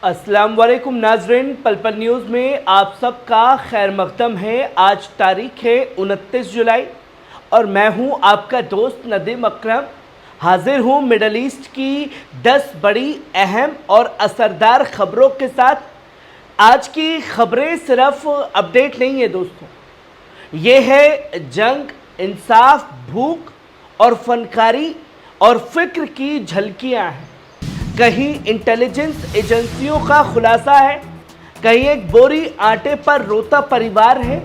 अस्सलाम वालेकुम नाजरीन, पल पल न्यूज़ में आप सबका खैर मकदम है। आज तारीख है 29 जुलाई और मैं हूं आपका दोस्त नदीम अकरम। हाजिर हूं मिडल ईस्ट की 10 बड़ी अहम और असरदार ख़बरों के साथ। आज की ख़बरें सिर्फ अपडेट नहीं है दोस्तों, ये है जंग, इंसाफ, भूख और फनकारी और फ़िक्र की झलकियाँ हैं। कहीं इंटेलिजेंस एजेंसियों का खुलासा है, कहीं एक बोरी आटे पर रोता परिवार है,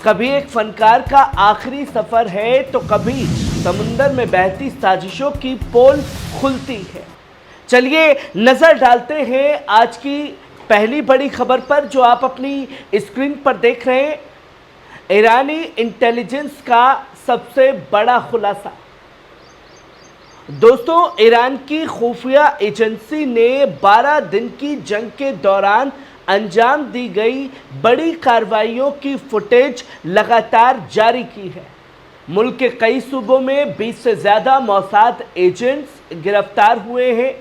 कभी एक फनकार का आखिरी सफ़र है, तो कभी समुंदर में बहती साजिशों की पोल खुलती है। चलिए नज़र डालते हैं आज की पहली बड़ी खबर पर जो आप अपनी स्क्रीन पर देख रहे हैं। ईरानी इंटेलिजेंस का सबसे बड़ा खुलासा। दोस्तों, ईरान की खुफिया एजेंसी ने 12 दिन की जंग के दौरान अंजाम दी गई बड़ी कार्रवाइयों की फुटेज लगातार जारी की है। मुल्क के कई सूबों में 20 से ज़्यादा मौसाद एजेंट्स गिरफ्तार हुए हैं।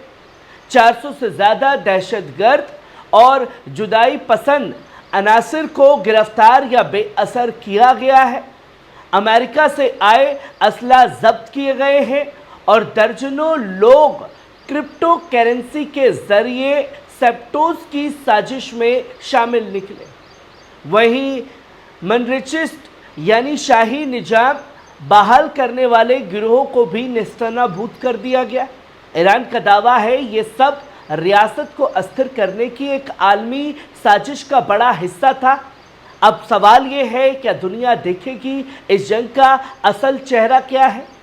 400 से ज़्यादा दहशतगर्द और जुदाई पसंद अनासिर को गिरफ्तार या बेअसर किया गया है। अमेरिका से आए असला जब्त किए गए हैं और दर्जनों लोग क्रिप्टो करेंसी के जरिए सेप्टोस की साजिश में शामिल निकले। वहीं मनरिचिस्ट यानी शाही निजाम बहाल करने वाले गिरोह को भी नेस्तनाबूद कर दिया गया। ईरान का दावा है ये सब रियासत को अस्थिर करने की एक आलमी साजिश का बड़ा हिस्सा था। अब सवाल ये है, क्या दुनिया देखेगी इस जंग का असल चेहरा क्या है,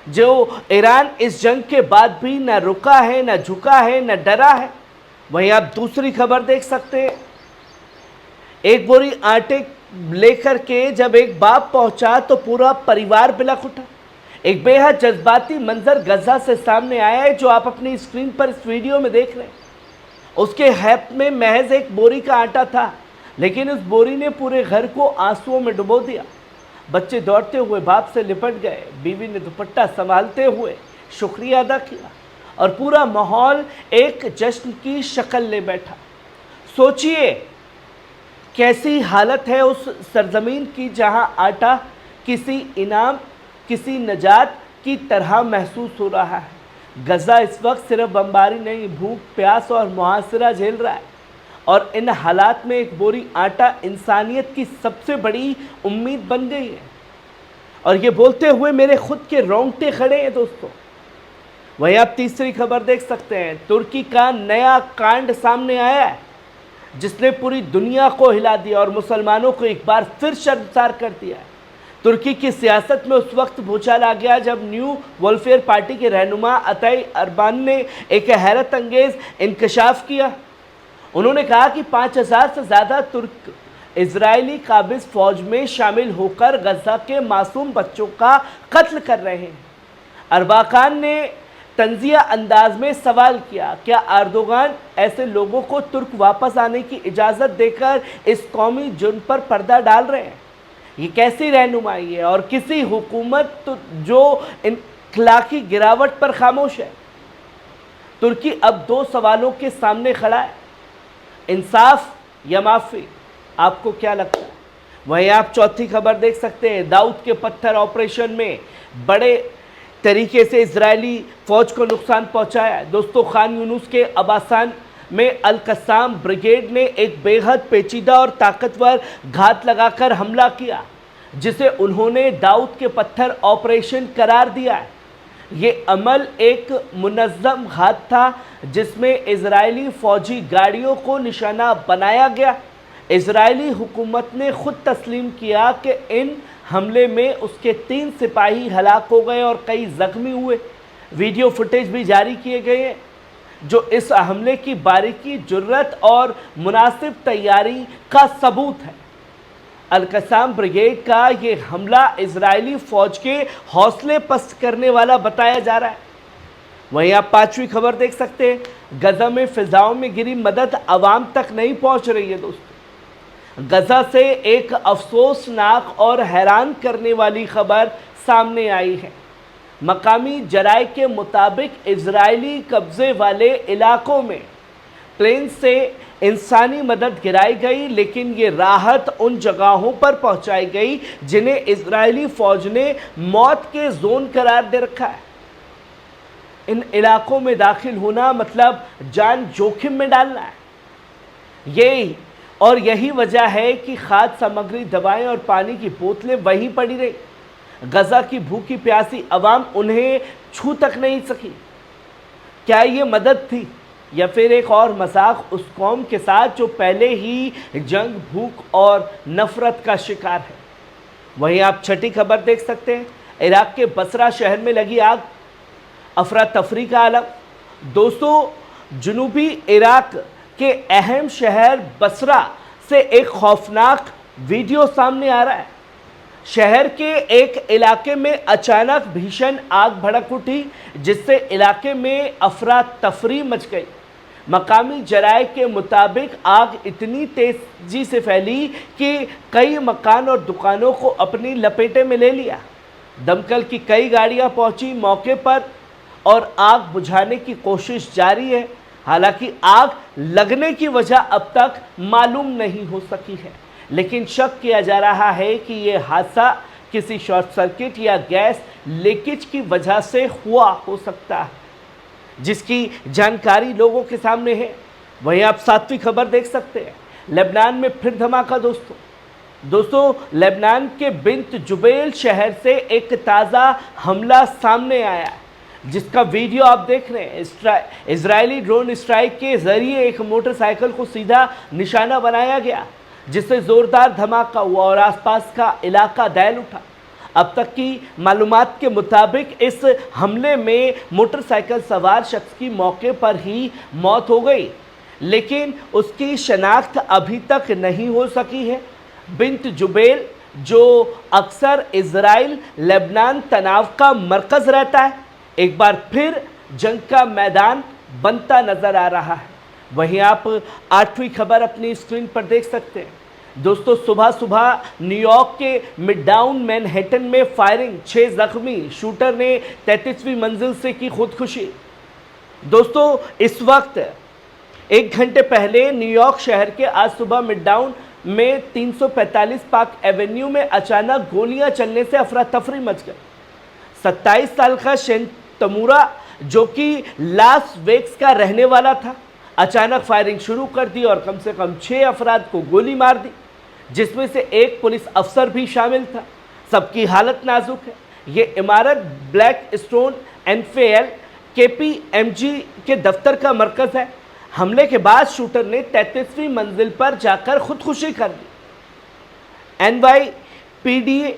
जो ईरान इस जंग के बाद भी न रुका है, न झुका है, न डरा है। वहीं आप दूसरी खबर देख सकते हैं। एक बोरी आटे लेकर के जब एक बाप पहुंचा तो पूरा परिवार बिलख उठा। एक बेहद जज्बाती मंजर गजा से सामने आया है जो आप अपनी स्क्रीन पर इस वीडियो में देख रहे हैं। उसके हैप में महज एक बोरी का आटा था, लेकिन उस बोरी ने पूरे घर को आंसुओं में डुबो दिया। बच्चे दौड़ते हुए बाप से लिपट गए, बीवी ने दुपट्टा संभालते हुए शुक्रिया अदा किया और पूरा माहौल एक जश्न की शक्ल ले बैठा। सोचिए कैसी हालत है उस सरजमीन की जहां आटा किसी इनाम, किसी नजात की तरह महसूस हो रहा है। गजा इस वक्त सिर्फ बमबारी नहीं, भूख, प्यास और मुहासरा झेल रहा है और इन हालात में एक बोरी आटा इंसानियत की सबसे बड़ी उम्मीद बन गई है। और ये बोलते हुए मेरे खुद के रोंगटे खड़े हैं दोस्तों। वहीं आप तीसरी खबर देख सकते हैं। तुर्की का नया कांड सामने आया है जिसने पूरी दुनिया को हिला दिया और मुसलमानों को एक बार फिर शर्मसार कर दिया है। तुर्की की सियासत में उस वक्त भूचाल आ गया जब न्यू वेलफेयर पार्टी के रहनुमा अताई अरबान ने एक हैरत अंगेज इंकशाफ किया। उन्होंने कहा कि 5000 से ज़्यादा तुर्क इजरायली काबिज फौज में शामिल होकर गजा के मासूम बच्चों का कत्ल कर रहे हैं। अरबाकान ने तंजिया अंदाज में सवाल किया, क्या एर्दोगान ऐसे लोगों को तुर्क वापस आने की इजाज़त देकर इस कौमी जुर्म पर पर्दा डाल रहे हैं? ये कैसी रहनुमाई है और किसी हुकूमत जो इखलाकी गिरावट पर खामोश है। तुर्की अब दो सवालों के सामने खड़ा है, इंसाफ या माफ़ी। आपको क्या लगता है? वहीं आप चौथी खबर देख सकते हैं। दाऊद के पत्थर ऑपरेशन में बड़े तरीके से इजरायली फौज को नुकसान पहुंचाया। दोस्तों, खान यूनुस के अबासान में अल कस्साम ब्रिगेड ने एक बेहद पेचीदा और ताकतवर घात लगाकर हमला किया जिसे उन्होंने दाऊद के पत्थर ऑपरेशन करार दिया है। ये अमल एक मुनज़्ज़म घात था जिसमें इजरायली फौजी गाड़ियों को निशाना बनाया गया। इजरायली हुकूमत ने खुद तस्लीम किया कि इन हमले में उसके 3 सिपाही हलाक हो गए और कई ज़ख्मी हुए। वीडियो फुटेज भी जारी किए गए हैं जो इस हमले की बारीकी, जुर्रत और मुनासिब तैयारी का सबूत है। अल कस्साम ब्रिगेड का ये हमला इजरायली फ़ौज के हौसले पस्त करने वाला बताया जा रहा है। वहीं आप पांचवी खबर देख सकते हैं। गजा में फ़िज़ाओं में गिरी मदद आवाम तक नहीं पहुंच रही है दोस्तों। गजा से एक अफसोसनाक और हैरान करने वाली खबर सामने आई है। मकामी जराए के मुताबिक इजरायली कब्ज़े वाले इलाकों में प्लेन से इंसानी मदद गिराई गई, लेकिन ये राहत उन जगहों पर पहुंचाई गई जिन्हें इजरायली फौज ने मौत के जोन करार दे रखा है। इन इलाकों में दाखिल होना मतलब जान जोखिम में डालना है। यही वजह है कि खाद्य सामग्री, दवाएं और पानी की बोतलें वहीं पड़ी रही। गजा की भूखी प्यासी अवाम उन्हें छू तक नहीं सकी। क्या ये मदद थी या फिर एक और मजाक उस कौम के साथ जो पहले ही जंग, भूख और नफरत का शिकार है? वहीं आप छठी खबर देख सकते हैं, इराक के बसरा शहर में लगी आग, अफरा तफरी का आलम। दोस्तों, जनूबी इराक के अहम शहर बसरा से एक खौफनाक वीडियो सामने आ रहा है। शहर के एक इलाके में अचानक भीषण आग भड़क उठी, जिससे इलाके में अफरा तफरी मच गई। मकामी जराये के मुताबिक आग इतनी तेजी से फैली कि कई मकान और दुकानों को अपनी लपेटे में ले लिया। दमकल की कई गाड़ियां पहुंची मौके पर और आग बुझाने की कोशिश जारी है। हालांकि आग लगने की वजह अब तक मालूम नहीं हो सकी है, लेकिन शक किया जा रहा है कि यह हादसा किसी शॉर्ट सर्किट या गैस लीकेज की वजह से हुआ हो सकता है, जिसकी जानकारी लोगों के सामने है। वहीं आप सातवीं खबर देख सकते हैं, लेबनान में फिर धमाका। दोस्तों, लेबनान के बिंत जुबैल शहर से एक ताज़ा हमला सामने आया है, जिसका वीडियो आप देख रहे हैं। इजरायली ड्रोन स्ट्राइक के जरिए एक मोटरसाइकिल को सीधा निशाना बनाया गया, जिससे जोरदार धमाका हुआ और आसपास का इलाका दहल उठा। अब तक की मालूमात के मुताबिक इस हमले में मोटरसाइकिल सवार शख्स की मौके पर ही मौत हो गई, लेकिन उसकी शनाख्त अभी तक नहीं हो सकी है। बिंत जुबैल, जो अक्सर इजराइल लेबनान तनाव का मरकज़ रहता है, एक बार फिर जंग का मैदान बनता नजर आ रहा है। वहीं आप आठवीं खबर अपनी स्क्रीन पर देख सकते हैं। दोस्तों, सुबह न्यूयॉर्क के मिडटाउन मैनहट्टन में फायरिंग, 6 जख्मी, शूटर ने 33वीं मंजिल से की खुदकुशी। दोस्तों, इस वक्त 1 घंटे पहले न्यूयॉर्क शहर के आज सुबह मिडटाउन में 345 पार्क एवेन्यू में अचानक गोलियां चलने से अफरा तफरी मच गई। 27 साल का शेन तमूरा, जो कि लास वेग्स का रहने वाला था, अचानक फायरिंग शुरू कर दी और कम से कम 6 अफराद को गोली मार दी, जिसमें से एक पुलिस अफसर भी शामिल था। सबकी हालत नाजुक है। ये इमारत ब्लैक स्टोन एनफेएल KPMG के दफ्तर का मरकज है। हमले के बाद शूटर ने 33वीं मंजिल पर जाकर खुदकुशी कर ली। NYPD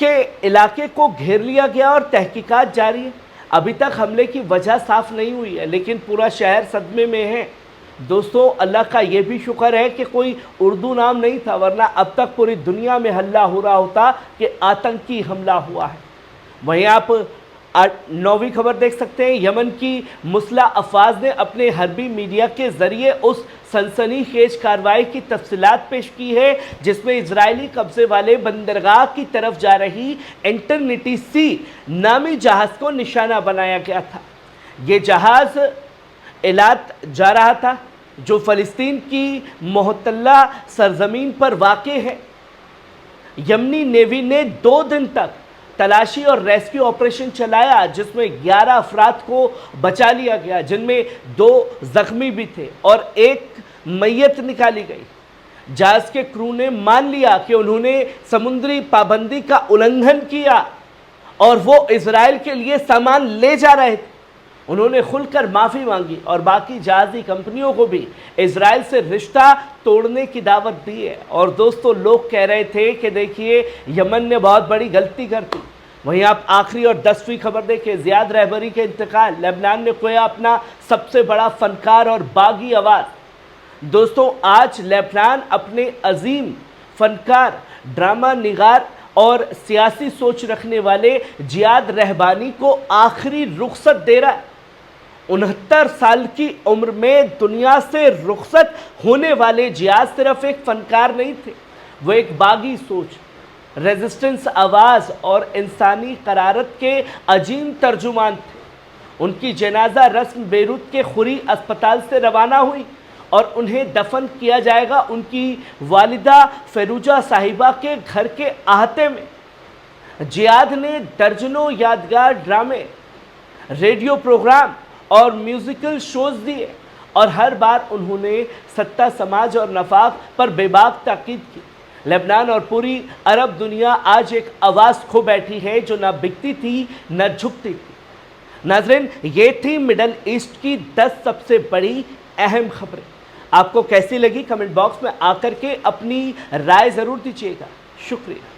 के इलाके को घेर लिया गया और तहकीकात जारी है। अभी तक हमले की वजह साफ नहीं हुई है, लेकिन पूरा शहर सदमे में है। दोस्तों, अल्लाह का ये भी शुक्र है कि कोई उर्दू नाम नहीं था, वरना अब तक पूरी दुनिया में हल्ला हो रहा होता कि आतंकी हमला हुआ है। वहीं आप 9वीं खबर देख सकते हैं। यमन की मुस्लिह अफवाज ने अपने हरबी मीडिया के जरिए उस सनसनीखेज कार्रवाई की तफसीलात पेश की है, जिसमें इजरायली कब्जे वाले बंदरगाह की तरफ जा रही एंटरनिटी सी नामी जहाज़ को निशाना बनाया गया था। ये जहाज़ एलात जा रहा था, जो फ़लस्तीन की मोहतल्ला सरजमीन पर वाक़े है। यमनी नेवी ने 2 दिन तक तलाशी और रेस्क्यू ऑपरेशन चलाया, जिसमें 11 अफराद को बचा लिया गया, जिनमें 2 जख्मी भी थे और 1 मैयत निकाली गई। जहाज के क्रू ने मान लिया कि उन्होंने समुद्री पाबंदी का उल्लंघन किया और वो इजराइल के लिए सामान ले जा रहे थे। उन्होंने खुलकर माफ़ी मांगी और बाकी जहाज़ी कंपनियों को भी इजराइल से रिश्ता तोड़ने की दावत दी है। और दोस्तों, लोग कह रहे थे कि देखिए, यमन ने बहुत बड़ी गलती कर दी। वहीं आप आखिरी और 10वीं खबर देखिए। ज़ियाद रहबरी के इंतकाल, लेबनान ने खोया अपना सबसे बड़ा फनकार और बागी आवाज़। दोस्तों, आज लेबनान अपने अजीम फनकार, ड्रामा निगार और सियासी सोच रखने वाले ज़ियाद रहबानी को आखिरी रुखसत दे रहा है। 69 साल की उम्र में दुनिया से रुखसत होने वाले ज़ियाद सिर्फ एक फनकार नहीं थे, वो एक बागी सोच, रेजिस्टेंस आवाज़ और इंसानी करारत के अजीम तर्जुमान थे। उनकी जनाजा रस्म बेरूत के खुरी अस्पताल से रवाना हुई اور انہیں دفن کیا جائے گا ان کی والدہ فیروزہ صاحبہ کے گھر کے احاطے میں۔ جیاد نے درجنوں یادگار ڈرامے، ریڈیو پروگرام اور میوزیکل شوز دیے اور ہر بار انہوں نے ستہ، سماج اور نفاق پر بے باک تاکید کی۔ لبنان اور پوری عرب دنیا آج ایک آواز کھو بیٹھی ہے جو نہ بکتی تھی نہ جھکتی تھی۔ ناظرین، یہ تھی مڈل ایسٹ کی 10 سب سے بڑی اہم خبریں۔ آپ کو کیسی لگی کمنٹ باکس میں آ کر کے اپنی رائے ضرور دیجیے گا۔ شکریہ۔